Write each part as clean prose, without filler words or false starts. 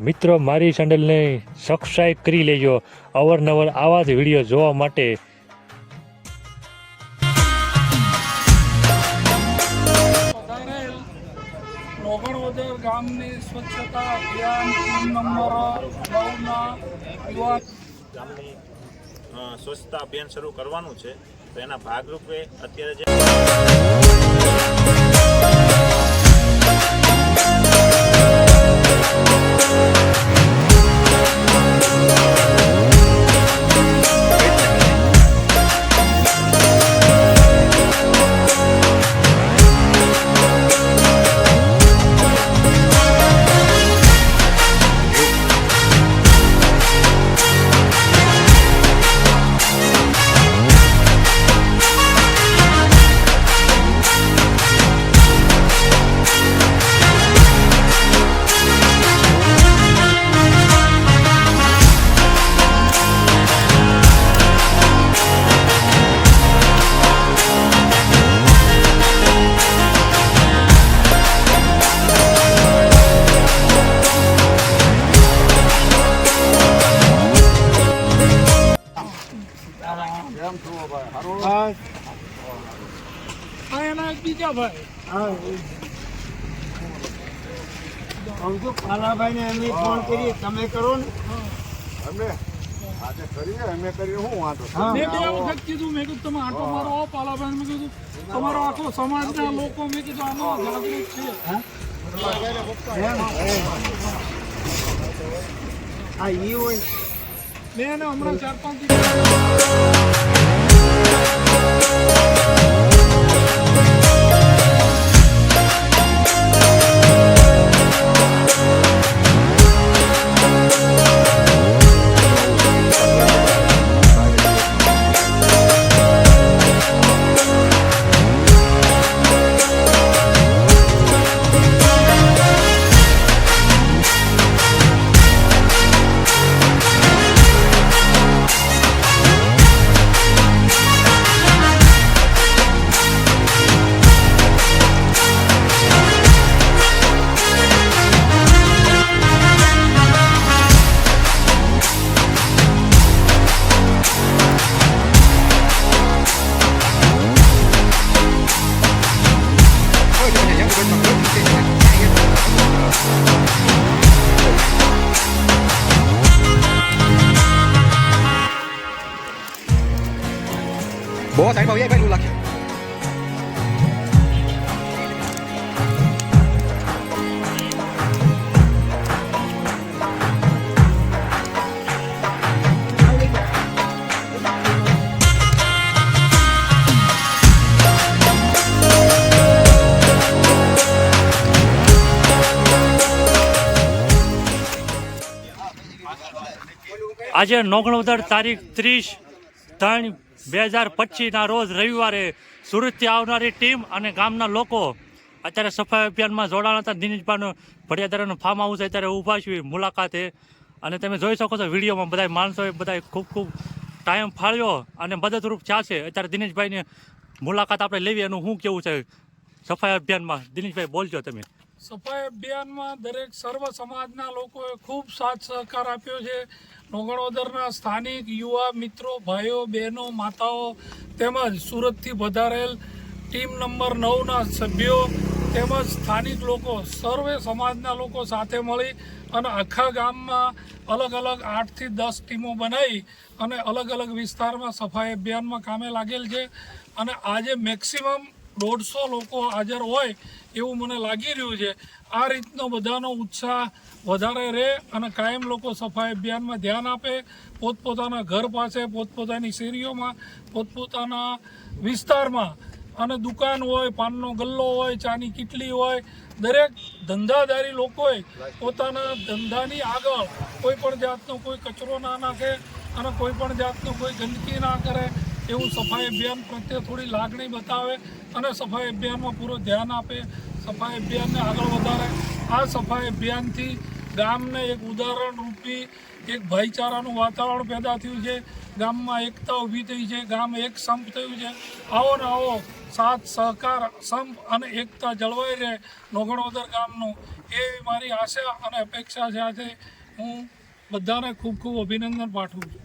મિત્રો મારી ચેનલને સબસ્ક્રાઈબ કરી લેજો અવારનવાર આવા જ વિડીયો જોવા માટે. નોગણવદર ગામની સ્વચ્છતા અભિયાન ટીમ નંબર 9ના યુવા ગામની સ્વચ્છતા અભિયાન શરૂ કરવાનું છે, તો એના ભાગરૂપે અત્યારે જે બીજા પાલાભાઈ ને એમને ફોન કરીએ, તમે કરો ને. મેં 2 વખત કીધું, મેં કીધું તમે આટો મારો આવો પાલાભાઈ, મેં કીધું તમારો આખો સમાજના લોકો, મેં કીધું આમાં જાગૃત છે. હા ઈ હોય મેં એને હમણાં 4-5 દિવસ बहुत टाइम हो गया भाई लूला के આજે નોગણવદર તારીખ 30/3/2025ના રોજ રવિવારે સુરતથી આવનારી ટીમ અને ગામના લોકો અત્યારે સફાઈ અભિયાનમાં જોડાણા હતા. દિનેશભાઈનું ભડિયાદરાનું ફાર્મ હાઉસ અત્યારે ઊભા છે મુલાકાતે, અને તમે જોઈ શકો છો વિડીયોમાં બધા માણસોએ બધા ખૂબ ટાઈમ ફાળ્યો અને મદદરૂપ થયા છે. અત્યારે દિનેશભાઈની મુલાકાત આપણે લેવી, એનું શું કેવું છે સફાઈ અભિયાનમાં? દિનેશભાઈ બોલજો તમે. સફાઈ અભિયાનમાં દરેક સર્વ સમાજના લોકોએ ખૂબ સાથ સહકાર આપ્યો છે. નોગણવદરના સ્થાનિક યુવા મિત્રો, ભાઈઓ, બહેનો, માતાઓ તેમજ સુરતથી વધારેલ ટીમ નંબર 9ના સભ્યો તેમજ સ્થાનિક લોકો, સર્વે સમાજના લોકો સાથે મળી અને આખા ગામમાં અલગ અલગ 8થી 10 ટીમો બનાવી અને અલગ અલગ વિસ્તારમાં સફાઈ અભિયાનમાં કામે લાગેલ છે. અને આજે મેક્સિમમ 150 લોકો હાજર હોય એવું મને લાગી રહ્યું છે. આ રીતનો બધાનો ઉત્સાહ વધારે રહે અને કાયમ લોકો સફાઈ અભિયાનમાં ધ્યાન આપે. પોતપોતાના ઘર પાસે, પોતપોતાની શેરીઓમાં, પોતપોતાના વિસ્તારમાં, અને દુકાન હોય, પાનનો ગલ્લો હોય, ચાની કીટલી હોય, દરેક ધંધાદારી લોકોએ પોતાના ધંધાની આગળ કોઈ પણ જાતનો કોઈ કચરો ના નાખે અને કોઈ પણ જાતનો કોઈ ગંદકી ના કરે એવું સફાઈ અભિયાન પ્રત્યે થોડી લાગણી બતાવે અને સફાઈ અભિયાનમાં પૂરું ધ્યાન આપે, સફાઈ અભિયાનને આગળ વધારે. આ સફાઈ અભિયાનથી ગામને એક ઉદાહરણ રૂપી એક ભાઈચારાનું વાતાવરણ પેદા થયું છે, ગામમાં એકતા ઊભી થઈ છે, ગામ એક સંપ થયું છે. આવો ને આવો સાથ સહકાર સંપ અને એકતા જળવાઈ રહે નોગણોદર ગામનું, એવી મારી આશા અને અપેક્ષા સાથે હું બધાને ખૂબ ખૂબ અભિનંદન પાઠવું છું.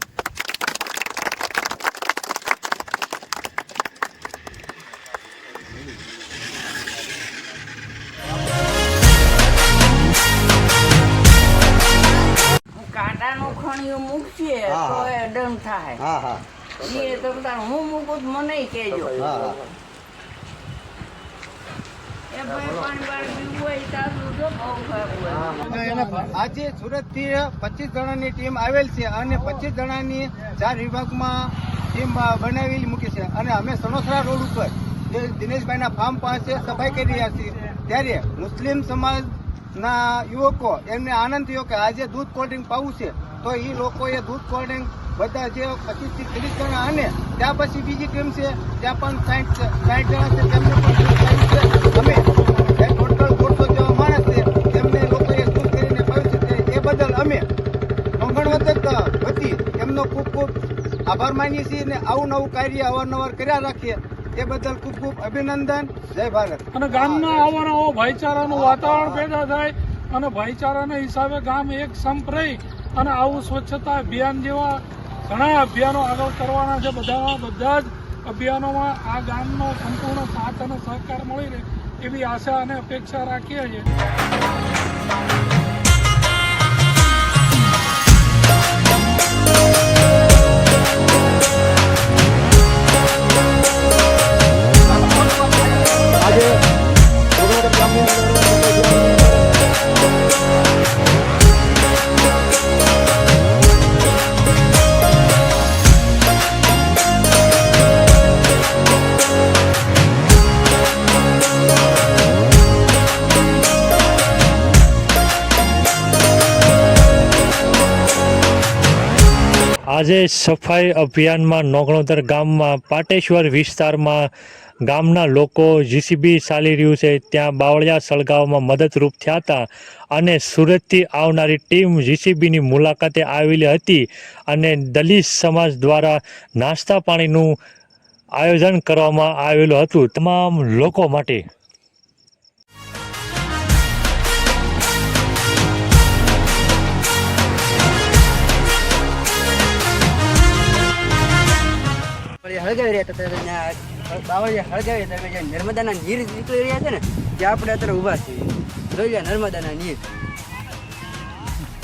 કાંટાનું ખણિયું મૂકશે હા, તો હા. એ ડમ થાય. હા હા એ તો તાર હું મૂકું તો મને કહેજો. હા હા એ ભાઈ પાણી વાળી પીવું હોય તારું જો બહુ ખરાબ હોય. આજે સુરત થી 25 જણાની ટીમ આવેલ છે અને 25 જણાની 4 વિભાગમાં ટીમ બનાવેલી મૂકી છે અને અમે સણોસરા રોડ ઉપર જે દિનેશભાઈના ફાર્મ પાસે સફાઈ કરી રહ્યા છીએ, ત્યારે મુસ્લિમ સમાજના યુવકો એમને આનંદ થયો કે આજે દૂધ કોલ્ડ ડ્રિંક પાવું છે, તો એ લોકોએ દૂધ કોલ્ડ ડ્રિંક બધા જે 25 થી 30 જણા અને ત્યાં પછી બીજી ટીમ છે ત્યાં પણ 60 જણા છે તેમને પણ દૂધ પાયું છે. અમે એ ટોટલ 400 જેવા માણસ છે તેમને લોકોએ દૂધ કરીને પાયું છે, એ બદલ અમે નોંધણવતક વતી એમનો ખૂબ ખૂબ આભાર માનીએ છીએ અને આવું નવું કાર્ય અવારનવાર કર્યા રાખીએ એ બદલ ખૂબ ખૂબ અભિનંદન. જય ભારત. અને ગામના આવો ને આવો ભાઈચારાનું વાતાવરણ પેદા થાય અને ભાઈચારાના હિસાબે ગામ એક સંપ રહી અને આવું સ્વચ્છતા અભિયાન જેવા ઘણા અભિયાનો આગળ કરવાના છે. બધા જ અભિયાનોમાં આ ગામનો સંપૂર્ણ સાથ અને સહકાર મળી રહે એવી આશા અને અપેક્ષા રાખીએ છીએ. આજે નોગણોદર ગામની અંદર આજે સફાઈ અભિયાનમાં નોગણોદર ગામમાં પાટેશ્વર વિસ્તારમાં ગામના લોકો જીસીબી ચાલી રહ્યું છે ત્યાં બાવળિયા સળગાવવામાં મદદરૂપ થયા હતા અને સુરતથી આવનારી ટીમ જીસીબીની મુલાકાતે આવેલી હતી અને દલિત સમાજ દ્વારા નાસ્તા પાણીનું આયોજન કરવામાં આવેલું હતું તમામ લોકો માટે. હળગાવી રહ્યા હતા ત્યાં બાવળિયા હળગાવી તમે જ્યાં નર્મદાના નીર નીકળી રહ્યા છે ને ત્યાં આપણે અત્યારે ઊભા છીએ. જોઈ લે નર્મદાના નીર.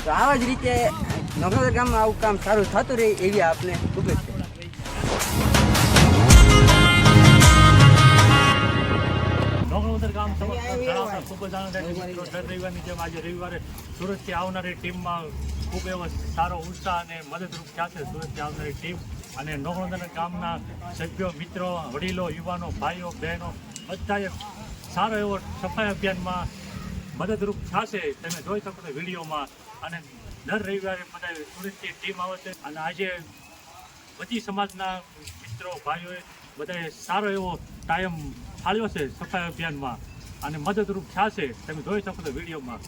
તો આવા જ રીતે નોગણોદર ગામમાં આવું કામ સારું થતું રહે એવી આપને શુભેચ્છા. નોગણોદર ગામ જણાવતા ખૂબ જ આનંદ થાય છે મિત્રો. દર રવિવારની જેમ આજે રવિવારે સુરતથી આવનારી ટીમમાં ખૂબ એવો સારો ઉત્સાહ અને મદદરૂપ થયા છે સુરતથી આવનારી ટીમ અને નોગણોદર ગામના સભ્યો, મિત્રો, વડીલો, યુવાનો, ભાઈઓ, બહેનો બધાએ સારો એવો સફાઈ અભિયાનમાં મદદરૂપ થશે. તમે જોઈ શકો છો વિડીયોમાં. અને દર રવિવારે બધા સુરતથી ટીમ આવે છે અને આજે બધી સમાજના મિત્રો, ભાઈઓએ બધાએ સારો એવો ટાઈમ ફાળ્યો છે સફાઈ અભિયાનમાં અને મદદરૂપ થશે. તમે જોઈ શકો છો વિડીયોમાં.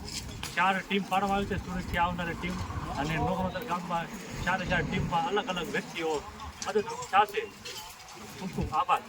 4 ટીમ પાડવામાં આવી છે સુરતથી આવનારી ટીમ અને નોગણોદર ગામમાં 4 ટીમમાં અલગ અલગ વ્યક્તિઓ મદદરૂપ થશે. ખૂબ ખૂબ આભાર.